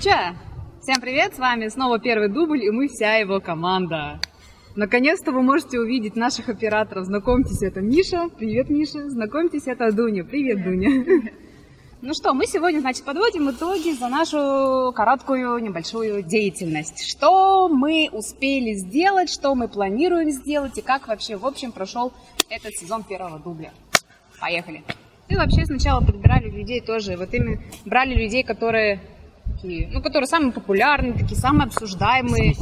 Ча! Всем привет, с вами снова первый дубль, и мы вся его команда. Наконец-то вы можете увидеть наших операторов. Знакомьтесь, это Миша. Привет, Миша. Знакомьтесь, это Дуня. Привет, Дуня. Ну что, мы сегодня, значит, подводим итоги за нашу короткую небольшую деятельность. Что мы успели сделать, что мы планируем сделать и как вообще, в общем, прошел этот сезон первого дубля. Поехали. И вообще сначала подбирали людей тоже. Вот именно брали людей, которые такие, ну, которые самые популярные, такие самые обсуждаемые.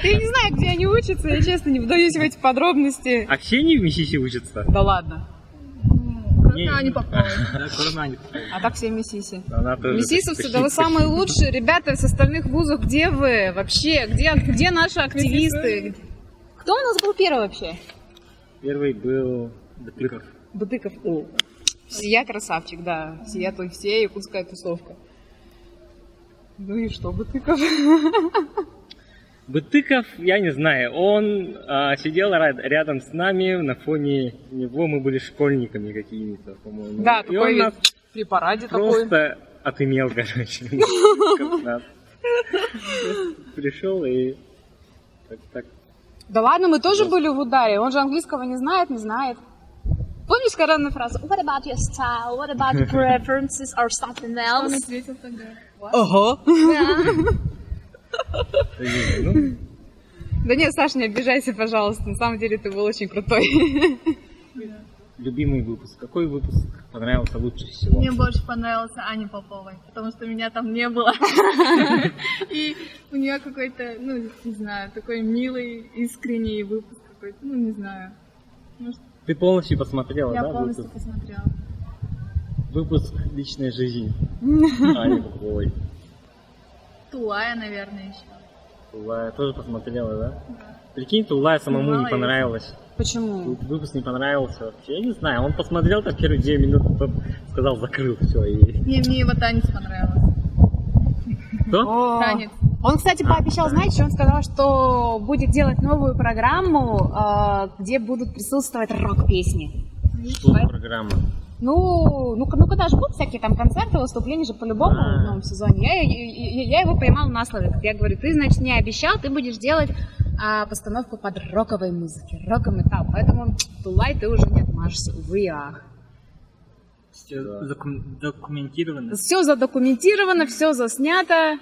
Я не знаю, где они учатся, я честно не вдаюсь в эти подробности. А все они в Миссиси учатся? Да ладно. Куда не попала. А так все Миссиси. Миссисовцы, да вы самые лучшие. Ребята с остальных вузов, где вы вообще? Где наши активисты? Кто у нас был первый вообще? Первый был Бутыков. Бутыков. О, я красавчик, да. Я то все якутская тусовка. Ну и что, Бутыков? Бутыков, я не знаю, он сидел рядом с нами, на фоне него мы были школьниками какими-то, по-моему. Да, и он нас при параде такой. просто отымел, короче. Пришел и так. Да ладно, мы тоже были в ударе. Он же английского не знает. Помнишь коронную фразу? What about your style? What about your preferences or something else? Он ответил тогда. Ого. Ну, Да нет, Саш, не обижайся, пожалуйста. На самом деле ты был очень крутой. любимый выпуск. Какой выпуск понравился лучше всего? Мне больше понравился Ани Поповой, потому что меня там не было. И у нее какой-то, ну, не знаю, такой милый, искренний выпуск какой-то, ну, не знаю. Может, Ты полностью посмотрела, я да, полностью выпуск? посмотрела. Выпуск «Личная жизнь» Ани Поповой. Тулая, наверное, еще. Тулая тоже посмотрела, да? Прикинь, Тулая самому не Снимала понравилось. Почему? Выпуск не понравился вообще. Я не знаю, он посмотрел там первые 2 минуты, потом сказал, закрыл все. И... Не, мне его танец понравился. Кто? Танец. Он, кстати, пообещал, знаете, что он сказал, что будет делать новую программу, где будут присутствовать рок-песни. Что за программа? Ну, когда же будут всякие там концерты, выступления же по-любому в новом сезоне. Я его поймал на слове. Я говорю, ты, значит, не обещал, ты будешь делать постановку под роковой музыки, рок-металл. Поэтому, Тулай, ты уже не отмажешься, увы и ах. Все документировано. Все задокументировано, все заснято,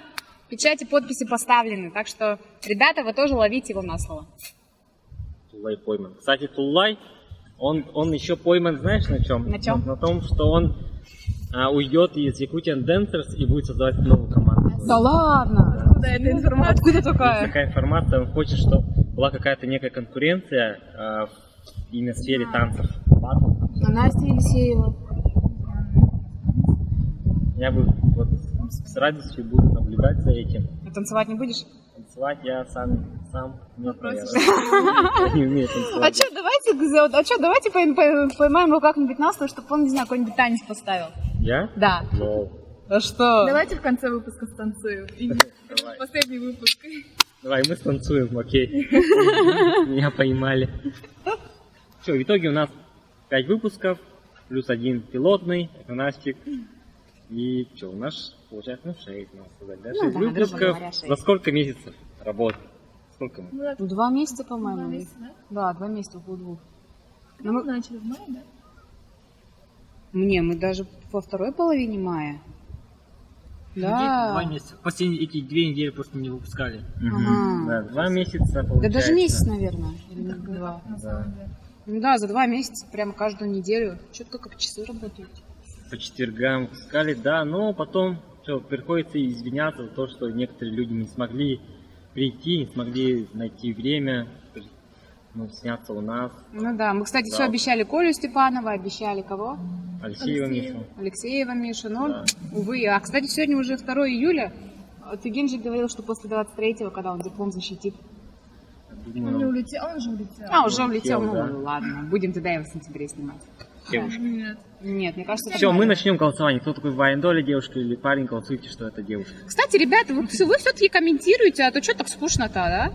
печати, подписи поставлены. Так что, ребята, вы тоже ловите его на слово. Тулай пойман. Кстати, Тулай, он еще пойман, знаешь, на чем? На чем? На том, что он уйдет из Якутиан Dancers и будет создавать новую команду. Да ладно? Откуда эта информация? Откуда Есть такая? такая информация, он хочет, чтобы была какая-то некая конкуренция именно в сфере танцев. А Настя Елисеева. Я бы вот с радостью буду наблюдать за этим. А танцевать не будешь? Танцевать я сам не Попросишь? Я не умею танцевать. Давайте поймаем его как-нибудь на слово, чтобы он, не знаю, какой-нибудь танец поставил. Я? Да. Лол. А что? Давайте в конце выпуска станцуем. Давай. Последний выпуск. Давай, мы станцуем, окей. Меня поймали. Все, в итоге у нас 5 выпусков, плюс 1 пилотный, это Настик. И что, у нас получается, 6, можно сказать, да? 6 да, грубо выпусков. говоря, 6. За сколько месяцев работы? Сколько мы? Ну, так, 2 месяца, по-моему. 2 месяца, да? Да, 2 месяца, около 2. Мы начали в мае, да? Мы даже во второй половине мая. Да. 2 месяца. Последние эти 2 недели просто не выпускали. Мгм. Да, 2 месяца получается. Да даже месяц, наверное. Или 2. На самом деле. Ну да, за 2 месяца, прямо каждую неделю. Четко как часы работают. По четвергам выпускали, да, но потом приходится извиняться за то, что некоторые люди не смогли прийти, не смогли найти время, сняться у нас. Ну да, мы, кстати, Да. все обещали Колю Степанова, обещали кого? Алексеева Мишу. Алексеева Миша, но, Да. увы. А, кстати, сегодня уже 2 июля. Тыгин же говорил, что после 23-го, когда он диплом защитит. Думаю, Он же нам улетел. Уже улетел, да. ну ладно, будем тогда его в сентябре снимать. девушка. Нет. Нет, мне кажется, это Все, мы нормально. начнем голосование. Кто такой в Вайндоле, девушка или парень, голосуйте, что это девушка. Кстати, ребята, вы все-таки комментируете, а то что так скучно-то, да?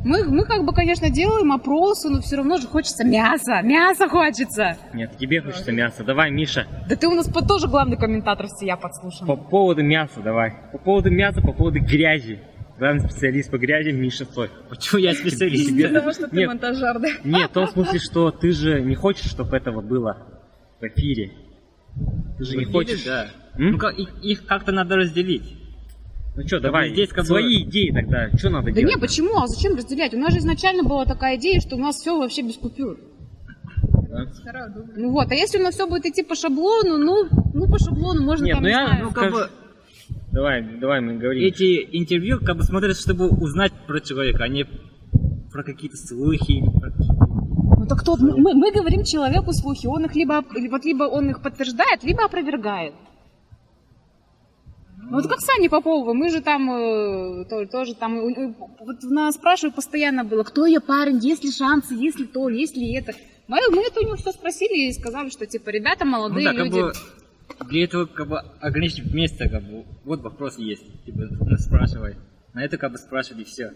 Мы как бы, конечно, делаем опросы, но все равно же хочется мяса. Мясо хочется. Нет, тебе хочется мяса. Давай, Миша, Да ты у нас тоже главный комментатор, если я подслушана. по поводу мяса давай. По поводу мяса, по поводу грязи. Главный специалист по грязи Миша Сой. Почему я специалист? Потому что ты Нет. монтажер, да? Нет, в том смысле, что ты же не хочешь, чтобы этого было в эфире. Ты же не хочешь. Да. М? Ну, их как-то надо разделить. Ну что, давай, здесь как бы- свои идеи тогда. Что надо Да делать? не, почему? А зачем разделять? У нас же изначально была такая идея, что у нас все вообще без купюр. Второй дубль. Ну вот, а если у нас все будет идти по шаблону, ну по шаблону можно Нет, там, ну не я- знаю. ну, Как бы Давай мы говорим. эти интервью как бы смотрят, чтобы узнать про человека, а не про какие-то слухи. Или про какие-то... Ну так кто? Мы говорим человеку слухи, он их либо он их подтверждает, либо опровергает. Ну вот как с Аней Поповой, мы же там тоже там, вот нас спрашивают постоянно было, кто я парень, есть ли шансы, есть ли то, есть ли это. Мы это у него все спросили и сказали, что типа ребята Ну молодые да, как люди. бы для этого как бы ограничить место, как бы вот вопрос есть. Типа, спрашивай. На это как бы спрашивали все.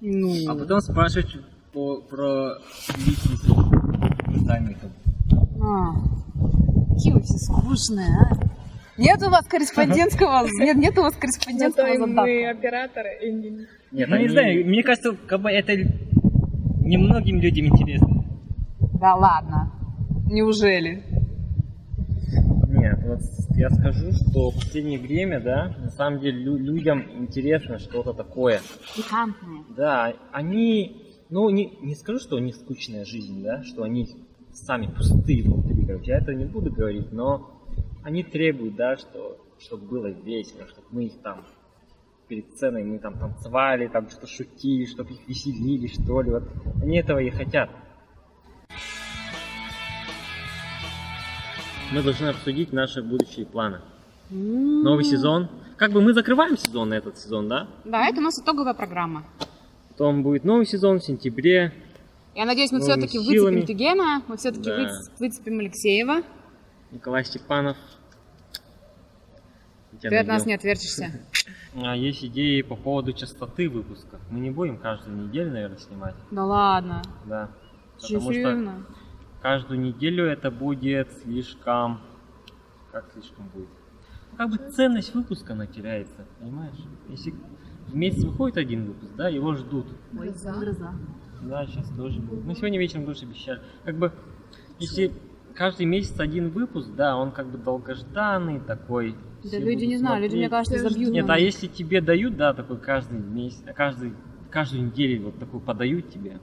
Ну, А потом спрашивать про личность сами как бы. какие вы все скучные, а? Нет у вас корреспондентского, нет у вас Зато корреспондентского и задатка. мы операторы, и не... Нет, Ну не они- знаю, мне кажется, как бы это немногим людям интересно. Да ладно, неужели? Нет, вот я скажу, что в последнее время, да, на самом деле людям интересно что-то такое. Пикантные. Да, они, ну, не скажу, что у них скучная жизнь, да, что они сами пустые внутри, короче, я этого не буду говорить, но они требуют, да, чтобы было весело, чтобы мы их там перед сценой, мы там танцевали, там что-то шутили, чтобы их веселили, что ли, вот они этого и хотят. Мы должны обсудить наши будущие планы. Новый сезон. Как бы мы закрываем сезон, этот сезон, да? Да, это у нас итоговая программа. Потом будет новый сезон в сентябре. Я надеюсь, мы Новыми все-таки силами. выцепим Тюгена, мы все-таки Да. выцепим Алексеева. Николай Степанов. Ты от нас не отвертишься. А есть идеи по поводу частоты выпусков. Мы не будем каждую неделю, наверное, снимать. Да ладно. Да. Чё, Потому что серьезно? каждую неделю это будет слишком... Как слишком будет? Как бы ценность выпуска она теряется, понимаешь? Если в месяц выходит один выпуск, да, его ждут. Ой, гроза. Да, сейчас тоже будет. Мы сегодня вечером тоже обещали. Как бы, если каждый месяц один выпуск, да, он как бы долгожданный такой. Да все люди будут не знаю, люди, мне смотреть. кажется, забьют. Нет, на а нас. если тебе дают, да, такой каждый месяц, каждую неделю вот такой подают тебе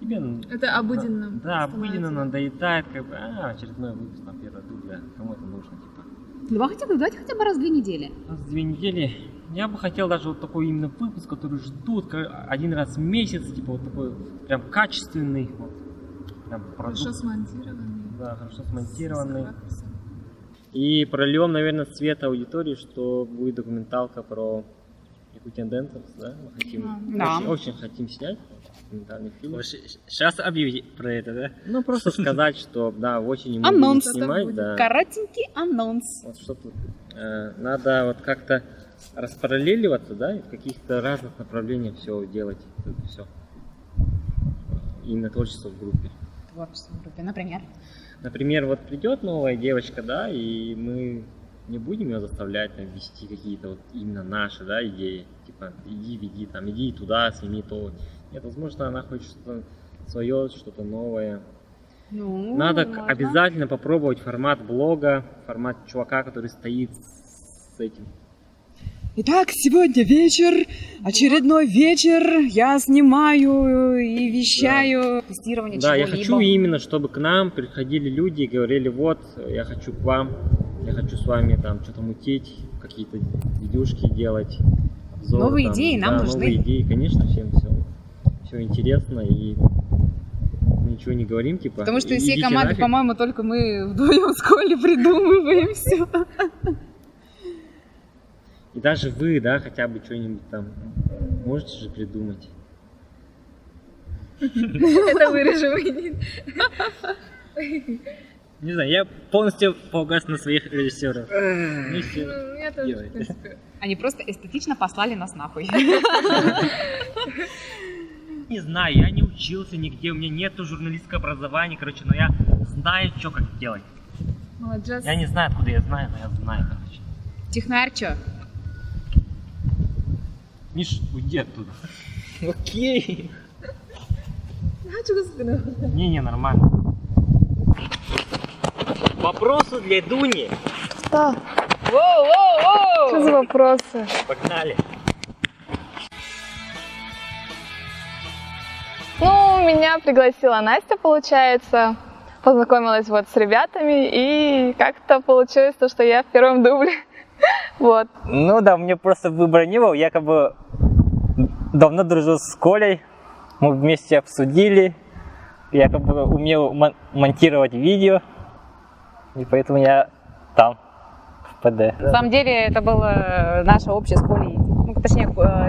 Это обыденно. Да, обыденно становится. надоедает, как бы, очередной выпуск на первого дубля, кому это нужно, типа. Давайте хотя бы раз в 2 недели. Раз в 2 недели. Я бы хотел даже вот такой именно выпуск, который ждут один раз в месяц, типа вот такой прям качественный, вот, прям продукт. Хорошо смонтированный. Да, хорошо с смонтированный. ракурсом. И прольем, наверное, цвет аудитории, что будет документалка про якутианденцев, да? Мы хотим, Да. очень хотим снять документальный фильм. Сейчас объявить про это, да? Ну, просто сказать, что, да, осенью мы Анонс. будем снимать, да. Коротенький анонс. Вот что тут, надо вот как-то распараллеливаться, да, и в каких-то разных направлениях все делать, все. Именно творчество в группе. Творчество в группе, например. Например, вот придет новая девочка, да, и мы не будем ее заставлять там, вести какие-то вот именно наши, да, идеи. Типа, иди, веди, там, иди туда, сними то. Нет, возможно, она хочет что-то свое, что-то новое. Ну, Надо можно. обязательно попробовать формат блога, формат чувака, который стоит с этим. Итак, сегодня вечер, очередной вечер, я снимаю и вещаю. Тестирование Да, я чего-либо. хочу именно, чтобы к нам приходили люди и говорили, вот, я хочу к вам, я хочу с вами там что-то мутить, какие-то видюшки делать, обзоры, Новые там, идеи нам да, нужны. Новые идеи, конечно, всем все интересно, и мы ничего не говорим, типа, Потому что из всей идите команды, нафиг. по-моему, только мы вдвоем с Колей придумываем все. И даже вы, да, хотя бы что-нибудь там можете же придумать. Это вырежем. Не знаю, я полностью полагаюсь на своих режиссеров. Ну, всё. Ну, я тоже, Делай. в принципе. Они просто эстетично послали нас нахуй. не знаю, я не учился нигде, у меня нету журналистского образования, короче, но я знаю, что как делать. Молодец. Я не знаю, откуда я знаю, но я знаю, короче. Технарь, чё? Миш, уйди оттуда. Окей. Не, нормально. Вопросы для Дуни. Что? Что за вопросы? Погнали. Ну, меня пригласила Настя, получается. Познакомилась вот с ребятами, и как-то получилось то, что я в первом дубле. Вот. Ну да, мне просто выбора не было. Я как бы давно дружил с Колей. Мы вместе обсудили. Я как бы умел монтировать видео. И поэтому я там, в ПД. На самом деле это было наше общее с Колей. Ну, точнее,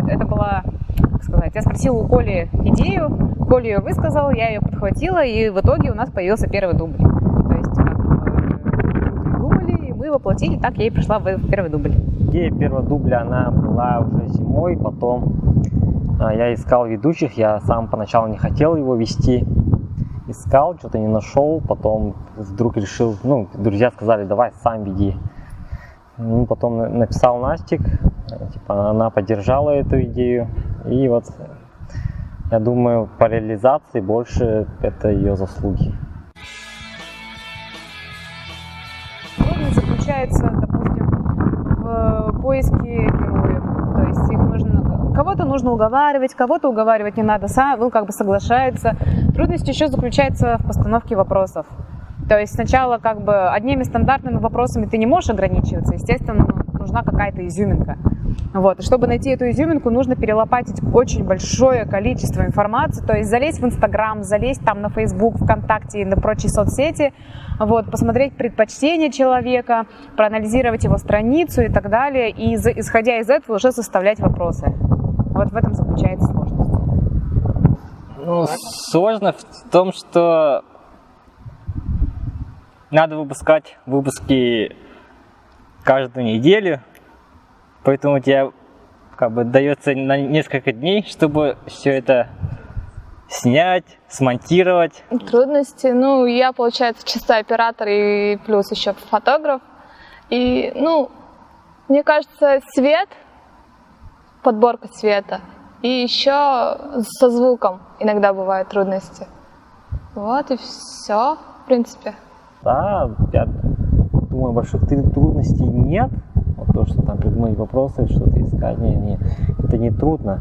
это была, как сказать, я спросила у Коли идею, Коля ее высказал, я ее подхватила, и в итоге у нас появился первый дубль. То есть как мы придумали, и мы воплотили, так я и пришла в первый дубль. Идея первого дубля, она была уже зимой, потом я искал ведущих, я сам поначалу не хотел его вести. Искал, что-то не нашел, потом вдруг решил, ну, друзья сказали, давай сам веди. Ну, потом написал Настик, типа, она поддержала эту идею, и вот, я думаю, по реализации больше это ее заслуги. Трудность заключается, допустим, в поиске героев, то есть их нужно, кого-то нужно уговаривать, кого-то уговаривать не надо, сам, ну, как бы соглашается. Трудность еще заключается в постановке вопросов. То есть сначала как бы одними стандартными вопросами ты не можешь ограничиваться, естественно, нужна какая-то изюминка. Вот. И чтобы найти эту изюминку, нужно перелопатить очень большое количество информации, то есть залезть в Инстаграм, залезть там на Фейсбук, ВКонтакте и на прочие соцсети, вот, посмотреть предпочтения человека, проанализировать его страницу и так далее, и исходя из этого уже составлять вопросы. Вот в этом заключается сложность. Ну, сложно в том, что надо выпускать выпуски каждую неделю, поэтому у тебя как бы дается на несколько дней, чтобы все это снять, смонтировать. Трудности, ну, я, получается, чисто оператор и плюс еще фотограф. И, ну, мне кажется, свет, подборка света, и еще со звуком иногда бывают трудности. Вот и все, в принципе. Да, я думаю, больших трудностей нет. Вот то, что там придумать вопросы, что-то искать, это не трудно.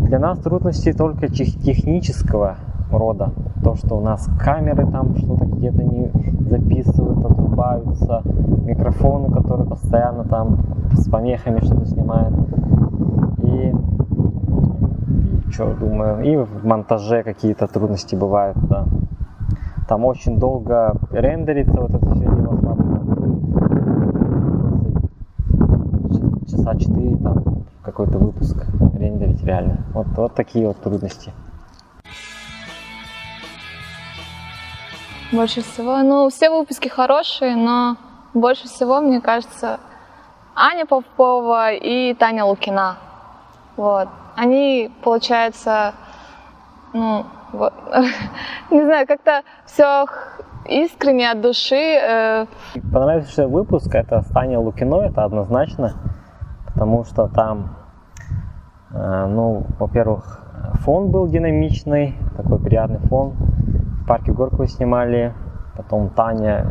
Для нас трудности только технического рода. То, что у нас камеры там что-то где-то не записывают, отрубаются, микрофоны, которые постоянно там с помехами что-то снимают. И что, думаю, и в монтаже какие-то трудности бывают, да. Там очень долго рендерится вот это все дело, часа 4 там какой-то выпуск рендерить реально. Вот такие вот трудности. Больше всего, ну, все выпуски хорошие, но больше всего, мне кажется, Аня Попова и Таня Лукина. Вот. Они, получается, ну, вот, не знаю, как-то все искренне от души. Понравившийся выпуск это с Таней Лукиной, это однозначно, потому что там, ну, во-первых, фон был динамичный, такой приятный фон. В парке Горького снимали, потом Таня,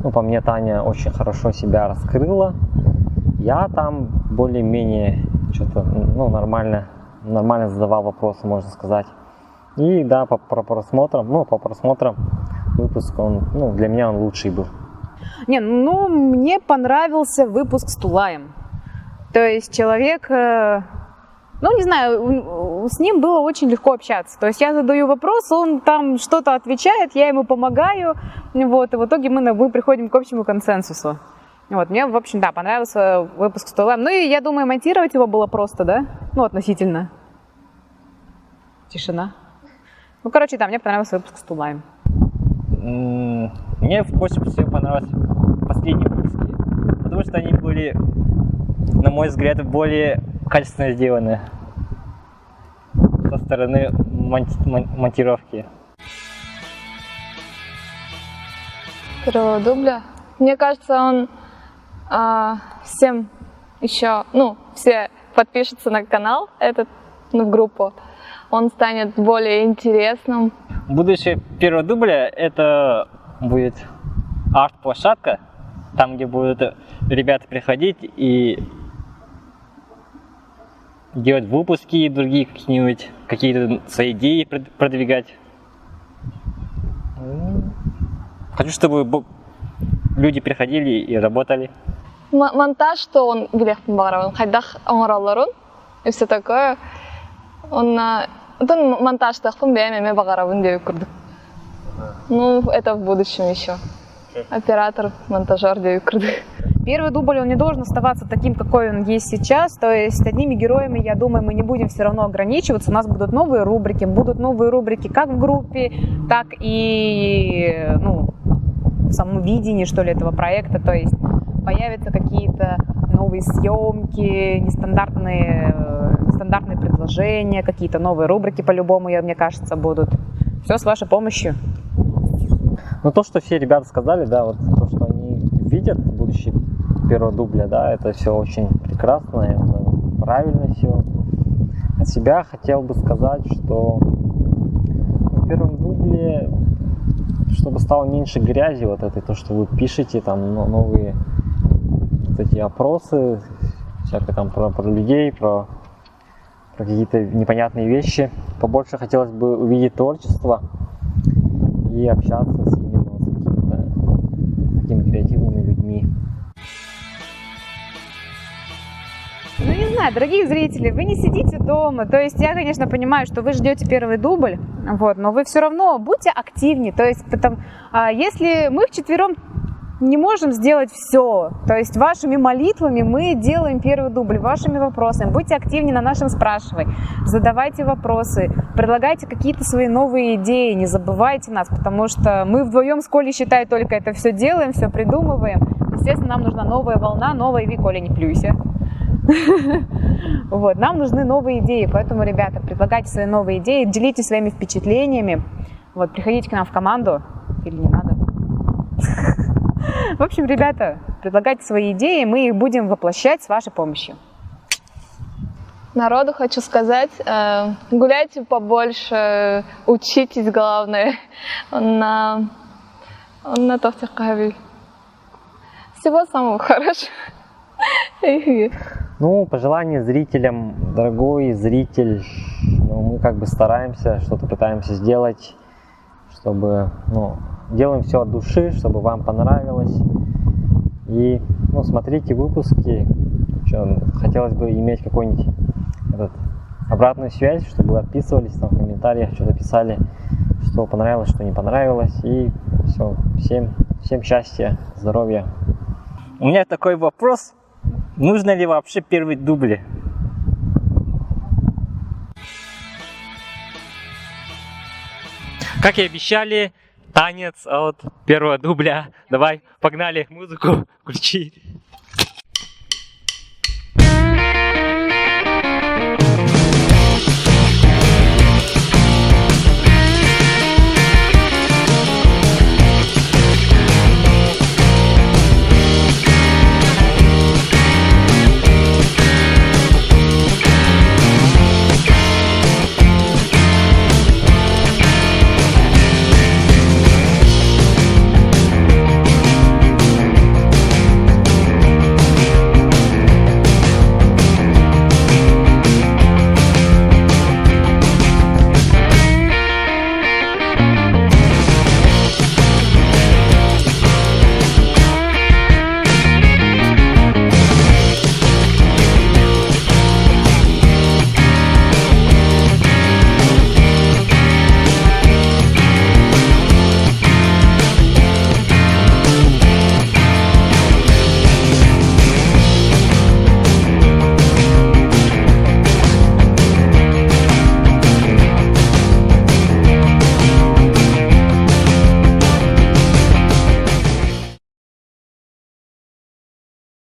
ну, по мне, Таня очень хорошо себя раскрыла. Я там более-менее что-то, ну, нормально задавал вопросы, можно сказать. И да, по просмотрам выпуск, ну, для меня он лучший был. Не, ну, мне понравился выпуск с Тулаем. То есть человек, ну, не знаю, с ним было очень легко общаться. То есть я задаю вопрос, он там что-то отвечает, я ему помогаю, вот, и в итоге мы приходим к общему консенсусу. Вот, мне, в общем, да, понравился выпуск с Тулаем. Ну, и я думаю, монтировать его было просто, да? Ну, относительно. Тишина. Ну, короче, да, мне понравился выпуск с Тулаем. Мне больше всего понравились последние выпуски, потому что они были, на мой взгляд, более качественно сделаны. Со стороны монтировки. Первого дубля. Мне кажется, он всем еще, ну, все подпишутся на канал этот, ну, в группу. Он станет более интересным. Будущее первого дубля это будет арт-площадка, там, где будут ребята приходить и делать выпуски другие какие-то свои идеи продвигать. Хочу, чтобы люди приходили и работали. Монтаж, что он билет бараван, хайдах оңораларын и все такое. Он монтаж тахпын бәймеме бағаравын деп көрдік. Ну, это в будущем еще. Оператор, монтажер деп көрдік. Первый дубль, он не должен оставаться таким, какой он есть сейчас. То есть одними героями, я думаю, мы не будем все равно ограничиваться. У нас будут новые рубрики как в группе, так и в самом видении, что ли, этого проекта. То есть появятся какие-то новые съемки, нестандартные предложения, какие-то новые рубрики по-любому, мне кажется, будут. Все с вашей помощью. Ну, то, что все ребята сказали, да, вот то, что они видят будущее первого дубля, да, это все очень прекрасно, это правильно все. От себя хотел бы сказать, что в первом дубле, чтобы стало меньше грязи вот этой, то, что вы пишете, там, новые вот эти опросы, всякое там про людей, про какие-то непонятные вещи. Побольше хотелось бы увидеть творчество и общаться именно с такими креативными людьми. Ну, не знаю, дорогие зрители, вы не сидите дома. То есть я, конечно, понимаю, что вы ждете первый дубль, вот, но вы все равно будьте активнее. То есть, если мы вчетвером не можем сделать все, то есть вашими молитвами мы делаем первый дубль, вашими вопросами. Будьте активнее на нашем «Спрашивай», задавайте вопросы, предлагайте какие-то свои новые идеи, не забывайте нас, потому что мы вдвоем с Колей, считай, только это все делаем, все придумываем. Естественно, нам нужна новая волна, новая Коля, не плюйся. Вот, нам нужны новые идеи, поэтому, ребята, предлагайте свои новые идеи, делитесь своими впечатлениями, вот, приходите к нам в команду, или не надо. В общем, ребята, предлагайте свои идеи, мы их будем воплощать с вашей помощью. Народу хочу сказать, гуляйте побольше, учитесь, главное, на Тофтикави. Всего самого хорошего. Ну, пожелание зрителям, дорогой зритель, мы как бы стараемся, что-то пытаемся сделать, чтобы, делаем все от души, чтобы вам понравилось. И, смотрите выпуски. Хотелось бы иметь какую-нибудь обратную связь, чтобы вы отписывались там в комментариях, что-то писали, что понравилось, что не понравилось. И все, всем счастья, здоровья. У меня такой вопрос. Нужно ли вообще первый дубль? Как и обещали, танец от первого дубля. Давай, погнали, музыку включи.